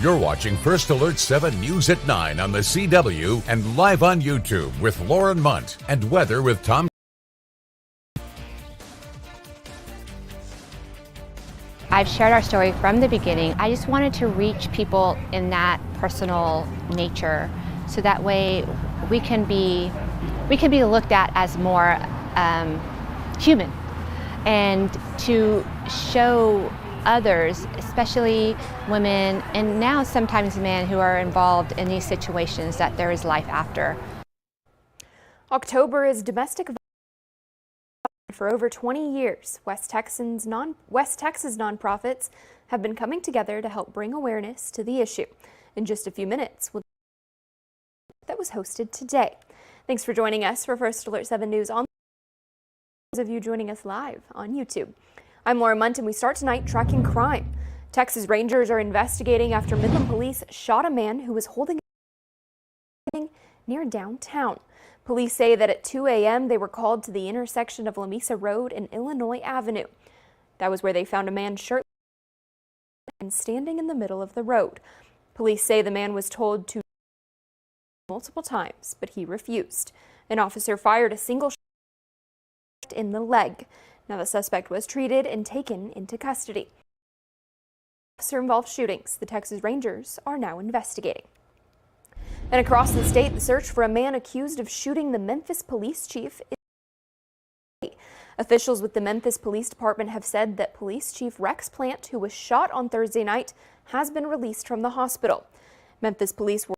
You're watching First Alert 7 News at 9 on the CW and live on YouTube with Lauren Munt and weather with Tom. I've shared our story from the beginning. I just wanted to reach people in that personal nature, so that way we can be looked at as more human, and to show others, especially women and now sometimes men who are involved in these situations, that there is life after. October is domestic violence. For over 20 years, West Texas nonprofits have been coming together to help bring awareness to the issue. In just a few minutes, that was hosted today. Thanks for joining us for First Alert 7 News on. Those of you joining us live on YouTube. I'm Lauren Munt, and we start tonight tracking crime. Texas Rangers are investigating after Midland police shot a man who was holding a near downtown. Police say that at 2 a.m. they were called to the intersection of Lamesa Road and Illinois Avenue. That was where they found a man shirtless and standing in the middle of the road. Police say the man was told to multiple times, but he refused. An officer fired a single shot in the leg. Now the suspect was treated and taken into custody. Officer-involved shootings, the Texas Rangers are now investigating. And across the state, the search for a man accused of shooting the Memphis police chief is. Officials with the Memphis Police Department have said that Police Chief Rex Plant, who was shot on Thursday night, has been released from the hospital. Memphis police were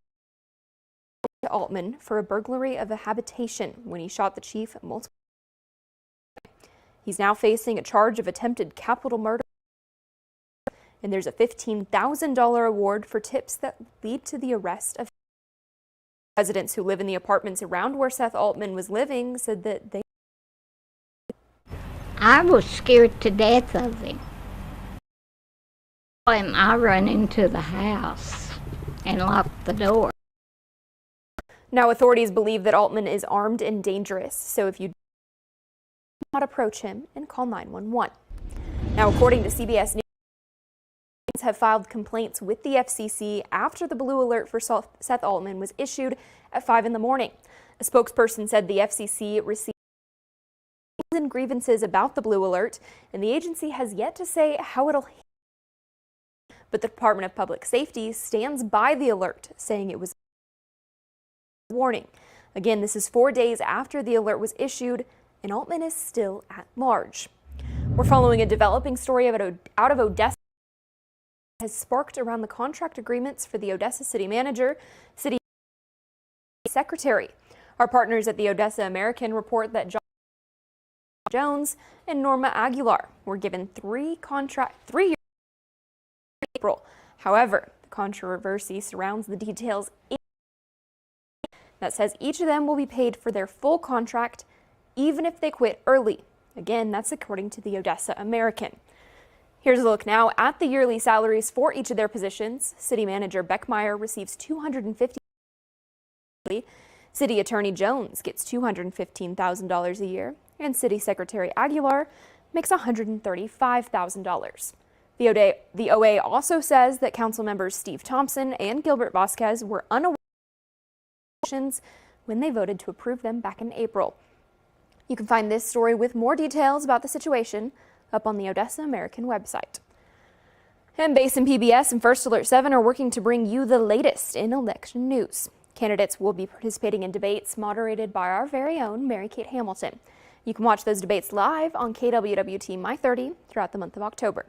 to Altman for a burglary of a habitation when he shot the chief multiple times. He's now facing a charge of attempted capital murder, and there's a $15,000 award for tips that lead to the arrest of. Residents who live in the apartments around where Seth Altman was living said that they. I was scared to death of him. And I run into the house and locked the door. Now authorities believe that Altman is armed and dangerous, so if you do not approach him, and call 911. Now, according to CBS News, have filed complaints with the FCC after the blue alert for Seth Altman was issued at 5 in the morning. A spokesperson said the FCC received grievances about the blue alert, and the agency has yet to say how it'll handle it. But the Department of Public Safety stands by the alert, saying it was a warning. Again, this is 4 days after the alert was issued, and Altman is still at large. We're following a developing story out of Odessa has sparked around the contract agreements for the Odessa city manager, city secretary. Our partners at the Odessa American report that John Jones and Norma Aguilar were given 3 years in April. However, the controversy surrounds the details that says each of them will be paid for their full contract, even if they quit early. Again, that's according to the Odessa American. Here's a look now at the yearly salaries for each of their positions. City Manager Beckmeyer receives $250,000. City Attorney Jones gets $215,000 a year, and City Secretary Aguilar makes $135,000. The OA also says that council members Steve Thompson and Gilbert Vasquez were unaware of when they voted to approve them back in April. You can find this story with more details about the situation up on the Odessa American website. And Basin PBS and First Alert 7 are working to bring you the latest in election news. Candidates will be participating in debates moderated by our very own Mary Kate Hamilton. You can watch those debates live on KWWT My 30 throughout the month of October.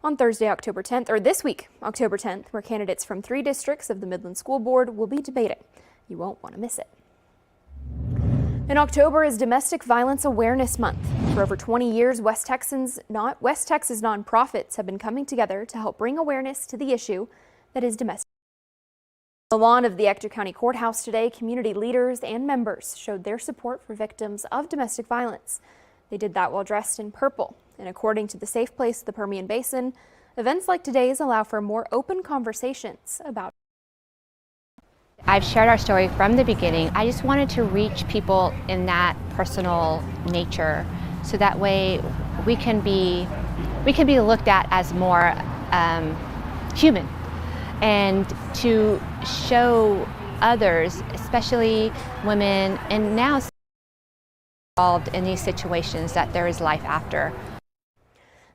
On Thursday, October 10th, or this week, October 10th, where candidates from 3 districts of the Midland School Board will be debating. You won't want to miss it. In October is Domestic Violence Awareness Month. For over 20 years, West Texas nonprofits have been coming together to help bring awareness to the issue that is domestic. On the lawn of the Ector County Courthouse today, community leaders and members showed their support for victims of domestic violence. They did that while dressed in purple. And according to the Safe Place of the Permian Basin, events like today's allow for more open conversations about. I've shared our story from the beginning. I just wanted to reach people in that personal nature, so that way we can be looked at as more human, and to show others, especially women, and now involved in these situations, that there is life after.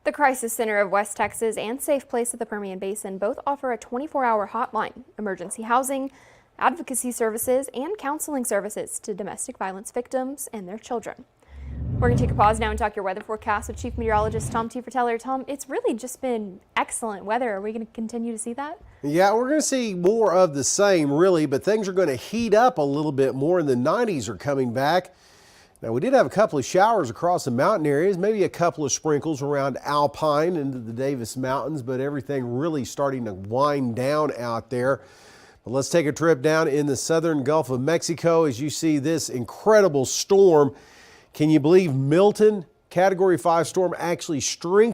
The Crisis Center of West Texas and Safe Place of the Permian Basin both offer a 24-hour hotline, emergency housing, advocacy services, and counseling services to domestic violence victims and their children. We're going to take a pause now and talk your weather forecast with Chief Meteorologist Tom Teefer-Teller. Tom, it's really just been excellent weather. Are we going to continue to see that? Yeah, we're going to see more of the same, really, but things are going to heat up a little bit more, and the 90s are coming back. Now, we did have a couple of showers across the mountain areas, maybe a couple of sprinkles around Alpine into the Davis Mountains, but everything really starting to wind down out there. But let's take a trip down in the southern Gulf of Mexico as you see this incredible storm. Can you believe Milton, Category 5 storm, actually strengthened?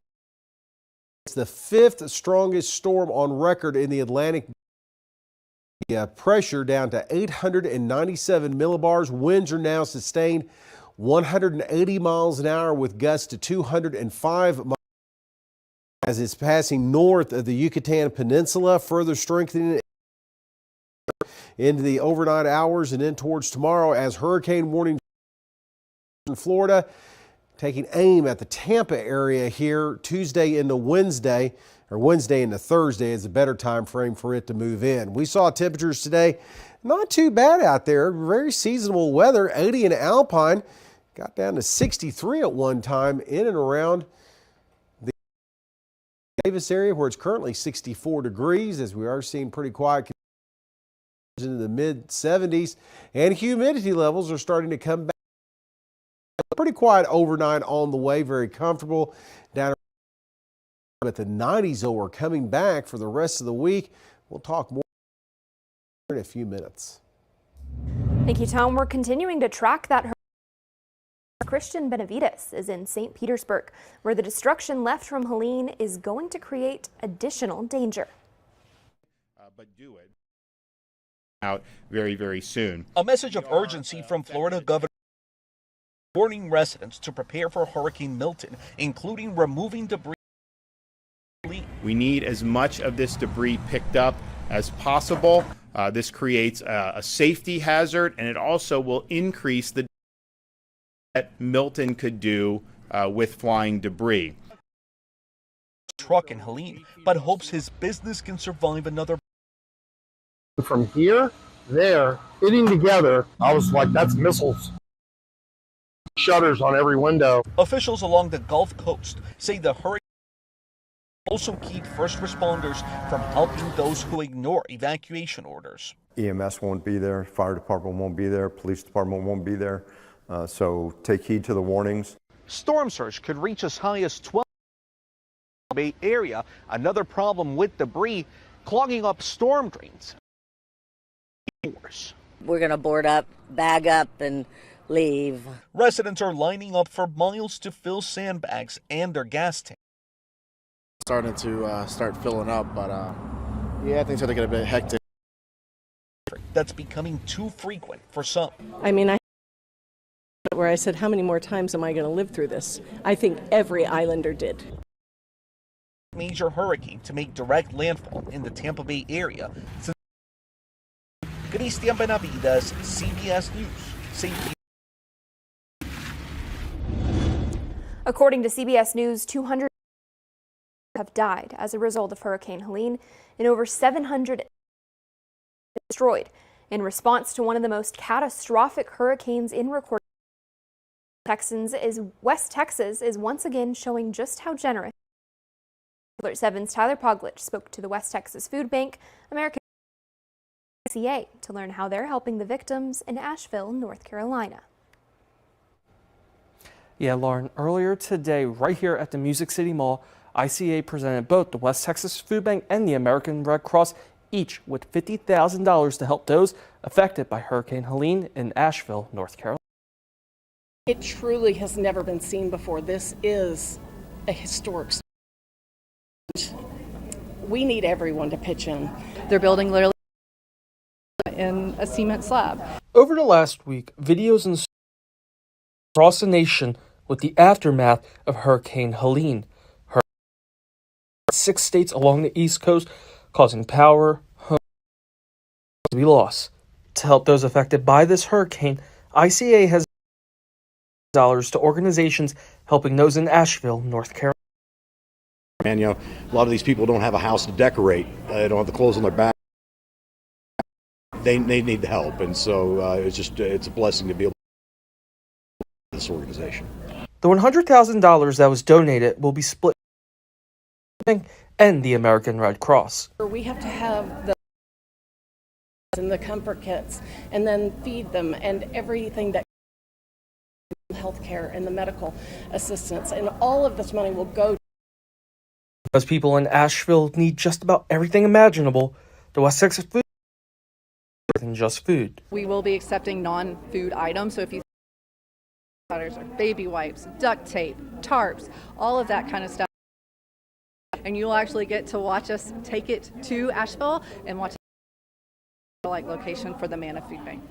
It's the 5th strongest storm on record in the Atlantic. Pressure down to 897 millibars. Winds are now sustained 180 miles an hour with gusts to 205 miles as it's passing north of the Yucatan Peninsula, further strengthening into the overnight hours and in towards tomorrow as hurricane warning in Florida, taking aim at the Tampa area here Tuesday into Wednesday, or Wednesday into Thursday is a better time frame for it to move in. We saw temperatures today not too bad out there, very seasonable weather. 80 in Alpine, got down to 63 at one time in and around the Davis area where it's currently 64 degrees as we are seeing pretty quiet into the mid 70s, and humidity levels are starting to come back. Pretty quiet overnight on the way, very comfortable down at the 90s, though we're coming back for the rest of the week. We'll talk more in a few minutes. Thank you, Tom. We're continuing to track that. Christian Benavides is in St. Petersburg, where the destruction left from Helene is going to create additional danger. But do it out very, very soon. A message of urgency from Florida Governor warning residents to prepare for Hurricane Milton, including removing debris. We need as much of this debris picked up as possible. This creates a safety hazard, and it also will increase the that Milton could do with flying debris. Truck in Helene, but hopes his business can survive another. From here, there, hitting together, I was like, that's missiles. Shutters on every window. Officials along the Gulf Coast say the hurricane also keep first responders from helping those who ignore evacuation orders. EMS won't be there, fire department won't be there, police department won't be there, so take heed to the warnings. Storm surge could reach as high as 12 Bay Area. Another problem with debris clogging up storm drains. We're going to board up, bag up, and leave. Residents are lining up for miles to fill sandbags and their gas tanks. Starting to start filling up, but yeah, things are going to get a bit hectic. That's becoming too frequent for some. I mean, where I said, how many more times am I going to live through this? I think every islander did. Major hurricane to make direct landfall in the Tampa Bay area. Christian Benavides, CBS News, St. Petersburg. According to CBS News, 200 have died as a result of Hurricane Helene, and over 700 destroyed in response to one of the most catastrophic hurricanes in recorded. West Texas is once again showing just how generous. Alert 7's Tyler Poglich spoke to the West Texas Food Bank, American ICA, to learn how they're helping the victims in Asheville, North Carolina. Yeah, Lauren, earlier today, right here at the Music City Mall, ICA presented both the West Texas Food Bank and the American Red Cross, each with $50,000 to help those affected by Hurricane Helene in Asheville, North Carolina. It truly has never been seen before. This is a historic. We need everyone to pitch in. They're building literally in a cement slab. Over the last week, videos and across the nation with the aftermath of Hurricane Helene. 6 states along the East Coast causing power, homes to be lost. To help those affected by this hurricane, ICA has dollars to organizations helping those in Asheville, North Carolina. And a lot of these people don't have a house to decorate. They don't have the clothes on their back. They need the help, and so it's a blessing to be able to this organization. The $100,000 that was donated will be split and the American Red Cross. We have to have the comfort kits and then feed them and everything that healthcare and the medical assistance, and all of this money will go. Because people in Asheville need just about everything imaginable, the West Texas Food more than just food. We will be accepting non-food items, so if you baby wipes, duct tape, tarps, all of that kind of stuff, and you'll actually get to watch us take it to Asheville and watch location for the Manna Food Bank.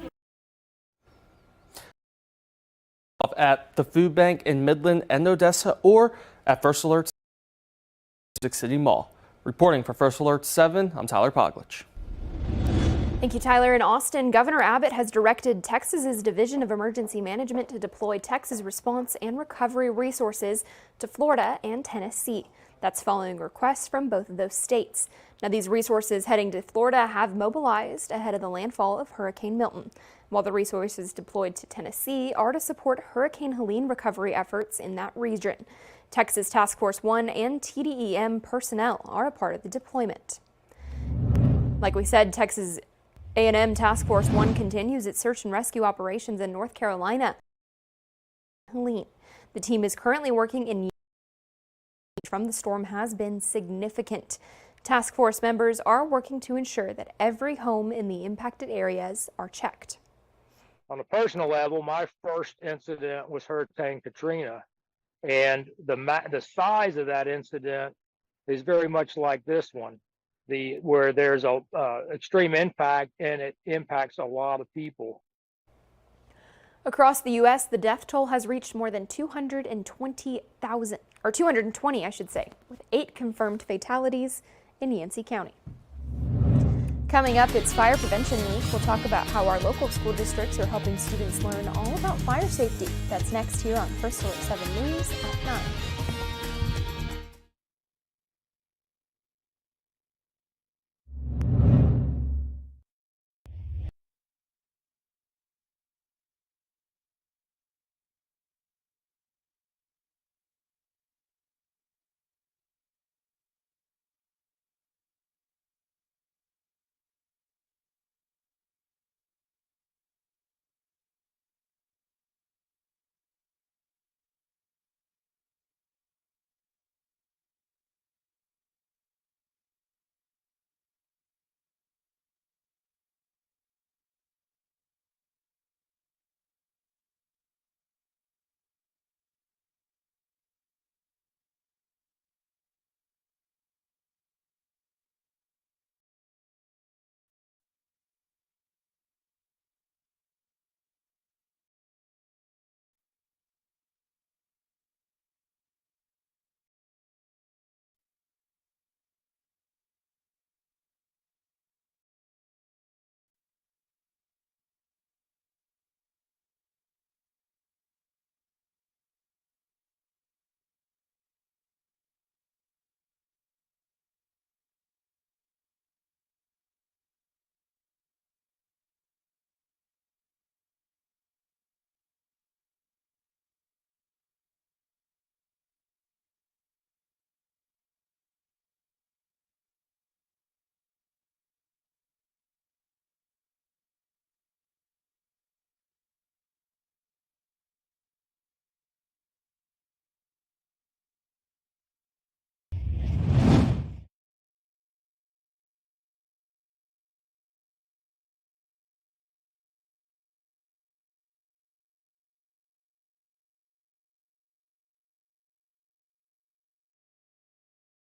At the food bank in Midland and Odessa, or at First Alert's Music City Mall. Reporting for First Alert 7, I'm Tyler Poglich. Thank you, Tyler. In Austin, Governor Abbott has directed Texas's Division of Emergency Management to deploy Texas response and recovery resources to Florida and Tennessee. That's following requests from both of those states. Now, these resources heading to Florida have mobilized ahead of the landfall of Hurricane Milton, while the resources deployed to Tennessee are to support Hurricane Helene recovery efforts in that region. Texas Task Force 1 and TDEM personnel are a part of the deployment. Like we said, Texas A&M Task Force 1 continues its search and rescue operations in North Carolina. Helene. The team is currently working in from the storm has been significant. Task Force members are working to ensure that every home in the impacted areas are checked. On a personal level, my first incident was Hurricane Katrina, and the size of that incident is very much like this one, where there's a extreme impact and it impacts a lot of people. Across the U.S., the death toll has reached more than 220,000, or 220, I should say, with 8 confirmed fatalities in Yancey County. Coming up, it's Fire Prevention Week. We'll talk about how our local school districts are helping students learn all about fire safety. That's next here on First Alert 7 News at 9.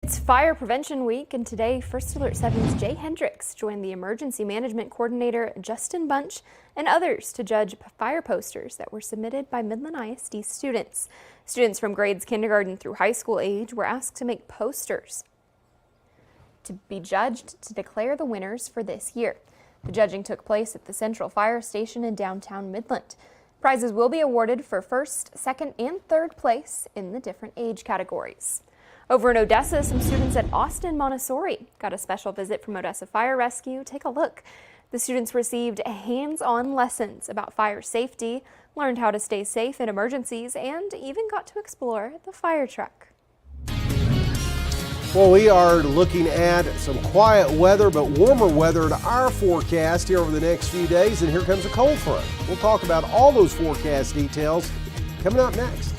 It's Fire Prevention Week, and today First Alert 7's Jay Hendricks joined the Emergency Management Coordinator Justin Bunch and others to judge fire posters that were submitted by Midland ISD students. Students from grades kindergarten through high school age were asked to make posters to be judged to declare the winners for this year. The judging took place at the Central Fire Station in downtown Midland. Prizes will be awarded for first, second, and third place in the different age categories. Over in Odessa, some students at Austin Montessori got a special visit from Odessa Fire Rescue. Take a look. The students received hands-on lessons about fire safety, learned how to stay safe in emergencies, and even got to explore the fire truck. Well, we are looking at some quiet weather, but warmer weather in our forecast here over the next few days, and here comes a cold front. We'll talk about all those forecast details coming up next.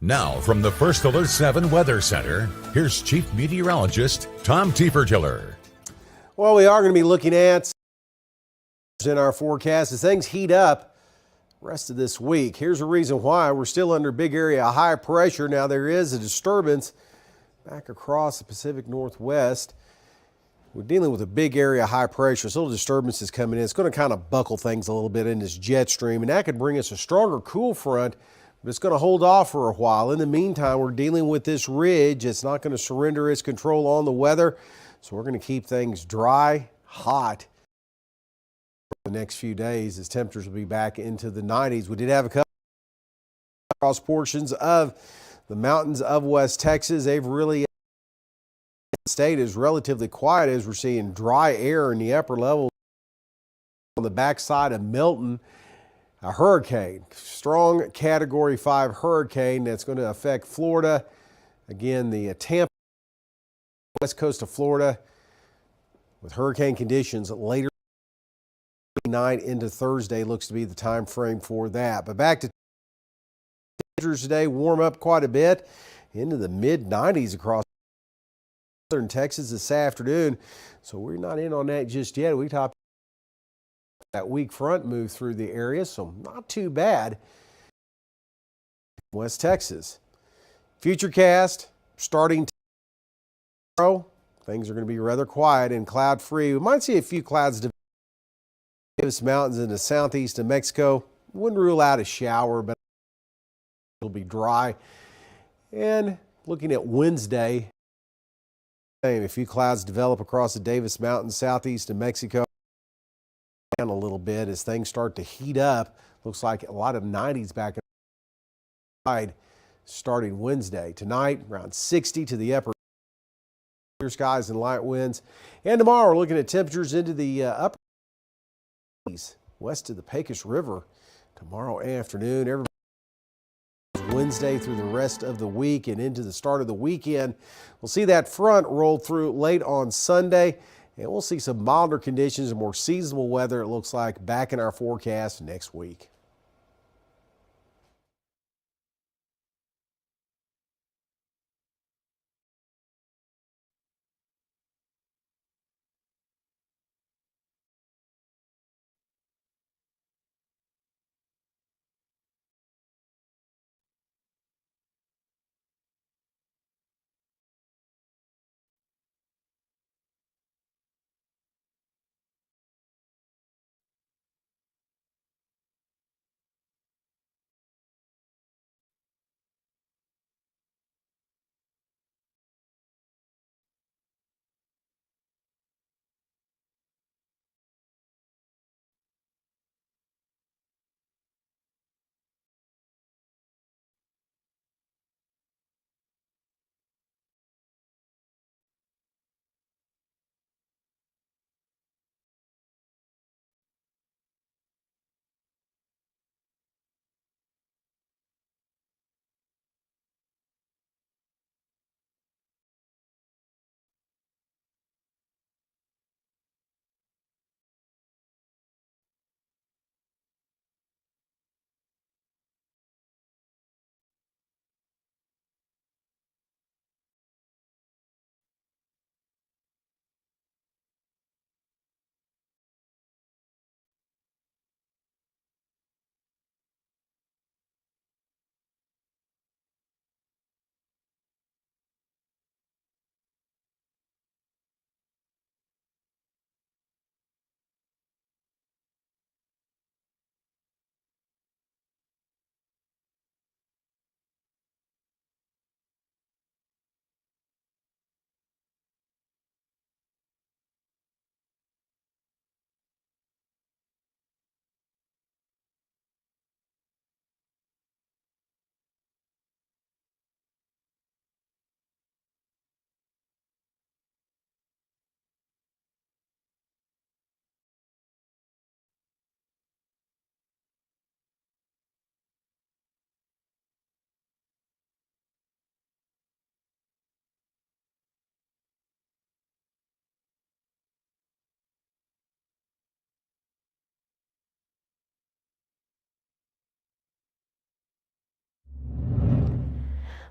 Now, from the First Alert 7 Weather Center, here's Chief Meteorologist Tom Tiefertiller. Well, we are going to be looking at in our forecast as things heat up the rest of this week. Here's the reason why. We're still under big area of high pressure. Now, there is a disturbance back across the Pacific Northwest. We're dealing with a big area of high pressure. So little disturbances coming in. It's going to kind of buckle things a little bit in this jet stream, and that could bring us a stronger cool front, but it's going to hold off for a while. In the meantime, we're dealing with this ridge. It's not going to surrender its control on the weather, so we're going to keep things dry, hot for the next few days as temperatures will be back into the 90s. We did have a couple across portions of the mountains of West Texas. They've really the state is relatively quiet as we're seeing dry air in the upper level on the backside of Milton. A hurricane, strong Category 5 hurricane that's going to affect Florida. Again, the Tampa, west coast of Florida, with hurricane conditions later night into Thursday looks to be the time frame for that. But back to temperatures today, warm up quite a bit into the mid-90s across southern Texas this afternoon. So we're not in on that just yet. We topped that weak front move through the area, so not too bad. West Texas. Futurecast starting tomorrow. Things are going to be rather quiet and cloud free. We might see a few clouds develop in the Davis Mountains in the southeast of Mexico. Wouldn't rule out a shower, but it'll be dry. And looking at Wednesday, a few clouds develop across the Davis Mountains southeast of Mexico. A little bit as things start to heat up. Looks like a lot of 90s back inside starting Wednesday. Tonight, around 60 to the upper clear skies and light winds. And tomorrow, we're looking at temperatures into the upper 80s. west of the Pecos River tomorrow afternoon. Everybody Wednesday through the rest of the week and into the start of the weekend. We'll see that front roll through late on Sunday, and we'll see some milder conditions and more seasonable weather, it looks like, back in our forecast next week.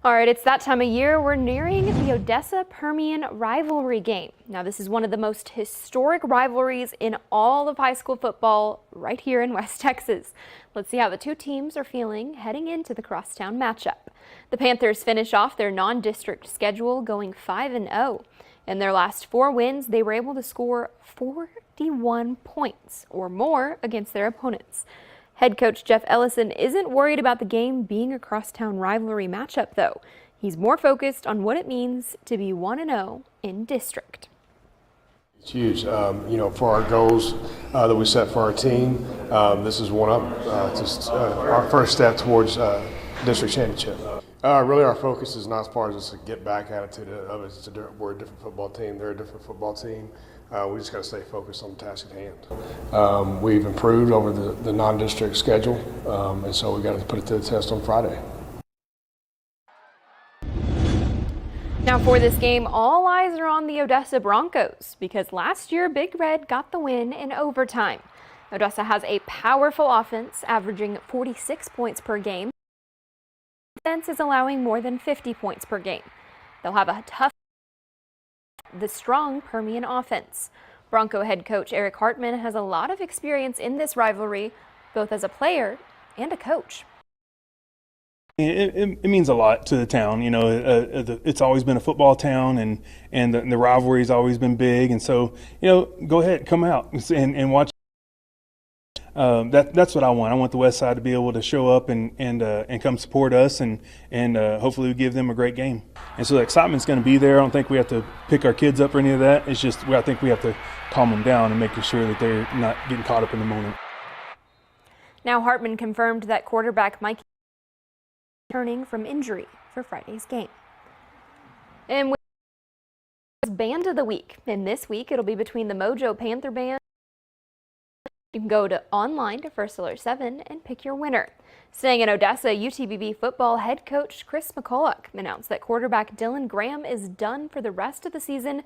All right, it's that time of year. We're nearing the Odessa-Permian rivalry game. Now, this is one of the most historic rivalries in all of high school football right here in West Texas. Let's see how the two teams are feeling heading into the crosstown matchup. The Panthers finish off their non-district schedule going 5-0. In their last 4 wins, they were able to score 41 points or more against their opponents. Head coach Jeff Ellison isn't worried about the game being a crosstown rivalry matchup, though. He's more focused on what it means to be 1-0 in district. It's huge, for our goals that we set for our team. This is one up, just our first step towards district championship. Really, our focus is not as far as just a get back attitude of it. We're a different football team. They're a different football team. We just got to stay focused on the task at hand. We've improved over the non-district schedule, and so we got to put it to the test on Friday. Now for this game, all eyes are on the Odessa Broncos because last year Big Red got the win in overtime. Odessa has a powerful offense averaging 46 points per game. Defense is allowing more than 50 points per game. They'll have a tough the strong Permian offense. Bronco head coach Eric Hartman has a lot of experience in this rivalry, both as a player and a coach. It means a lot to the town. It's always been a football town, and the rivalry's always been big. And so, go ahead, come out and watch. That's what I want. I want the West Side to be able to show up and come support us, and hopefully we give them a great game. And so the excitement's going to be there. I don't think we have to pick our kids up or any of that. It's just I think we have to calm them down and making sure that they're not getting caught up in the moment. Now Hartman confirmed that quarterback Mike returning from injury for Friday's game. And with Band of the Week, and this week it'll be between the Mojo Panther Band You can go online to First Alert 7 and pick your winner. Staying in Odessa, UTBB football head coach Chris McCulloch announced that quarterback Dylan Graham is done for the rest of the season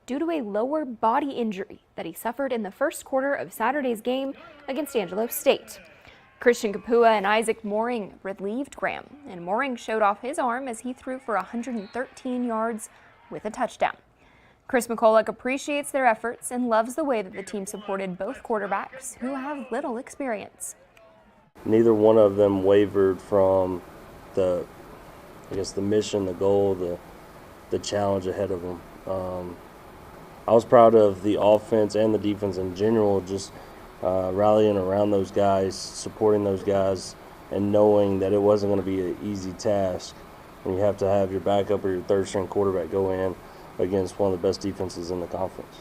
due to a lower body injury that he suffered in the first quarter of Saturday's game against Angelo State. Christian Kapua and Isaac Mooring relieved Graham, and Mooring showed off his arm as he threw for 113 yards with a touchdown. Chris McCulloch appreciates their efforts and loves the way that the team supported both quarterbacks who have little experience. Neither one of them wavered from the mission, the goal, the challenge ahead of them. I was proud of the offense and the defense in general, just rallying around those guys, supporting those guys, and knowing that it wasn't going to be an easy task when you have to have your backup or your third-string quarterback go in against one of the best defenses in the conference.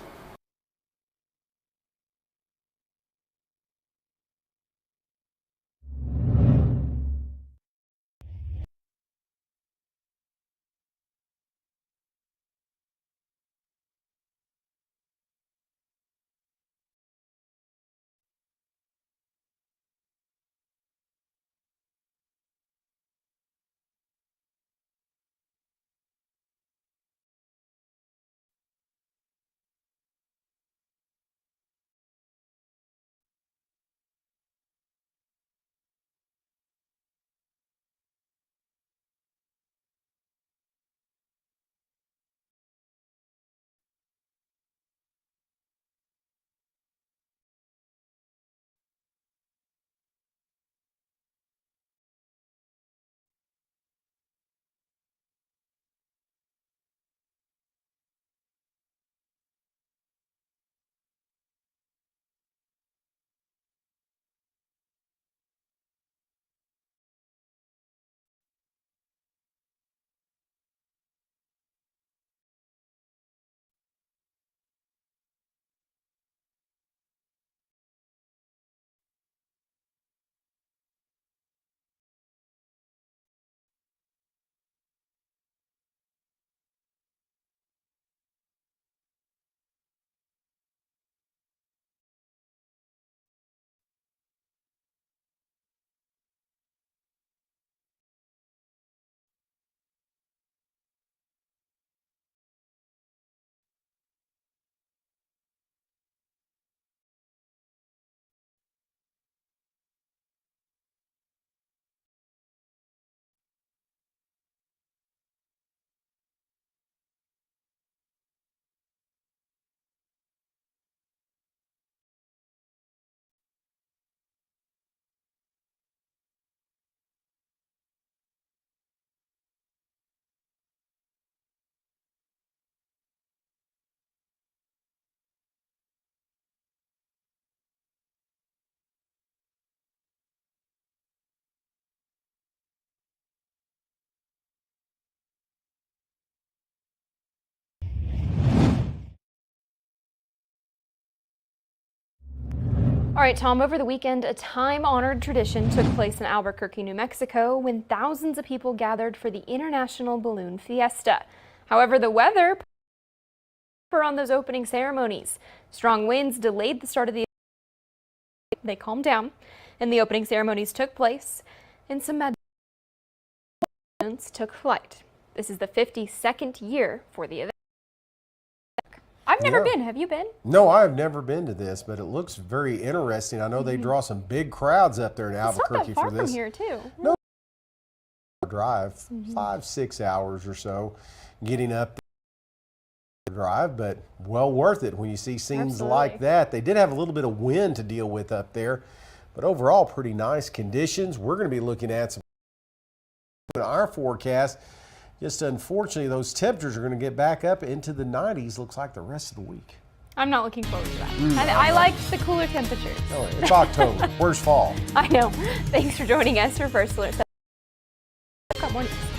All right, Tom, over the weekend, a time-honored tradition took place in Albuquerque, New Mexico, when thousands of people gathered for the International Balloon Fiesta. However, the weather on those opening ceremonies. Strong winds delayed the start of the event. They calmed down, and the opening ceremonies took place, and some balloons took flight. This is the 52nd year for the event. I've never been. Have you been? No, I've never been to this, but it looks very interesting. I know they draw some big crowds up there in Albuquerque for this. It's not that far from here, too. No, drive 5-6 hours or so getting up the drive, but well worth it when you see scenes like that. They did have a little bit of wind to deal with up there, but overall pretty nice conditions. We're going to be looking at some in our forecast. Just unfortunately, those temperatures are going to get back up into the 90s, looks like the rest of the week. I'm not looking forward to that. I like the cooler temperatures. Oh, it's October. Where's fall? I know. Thanks for joining us for First Alert. Mornings.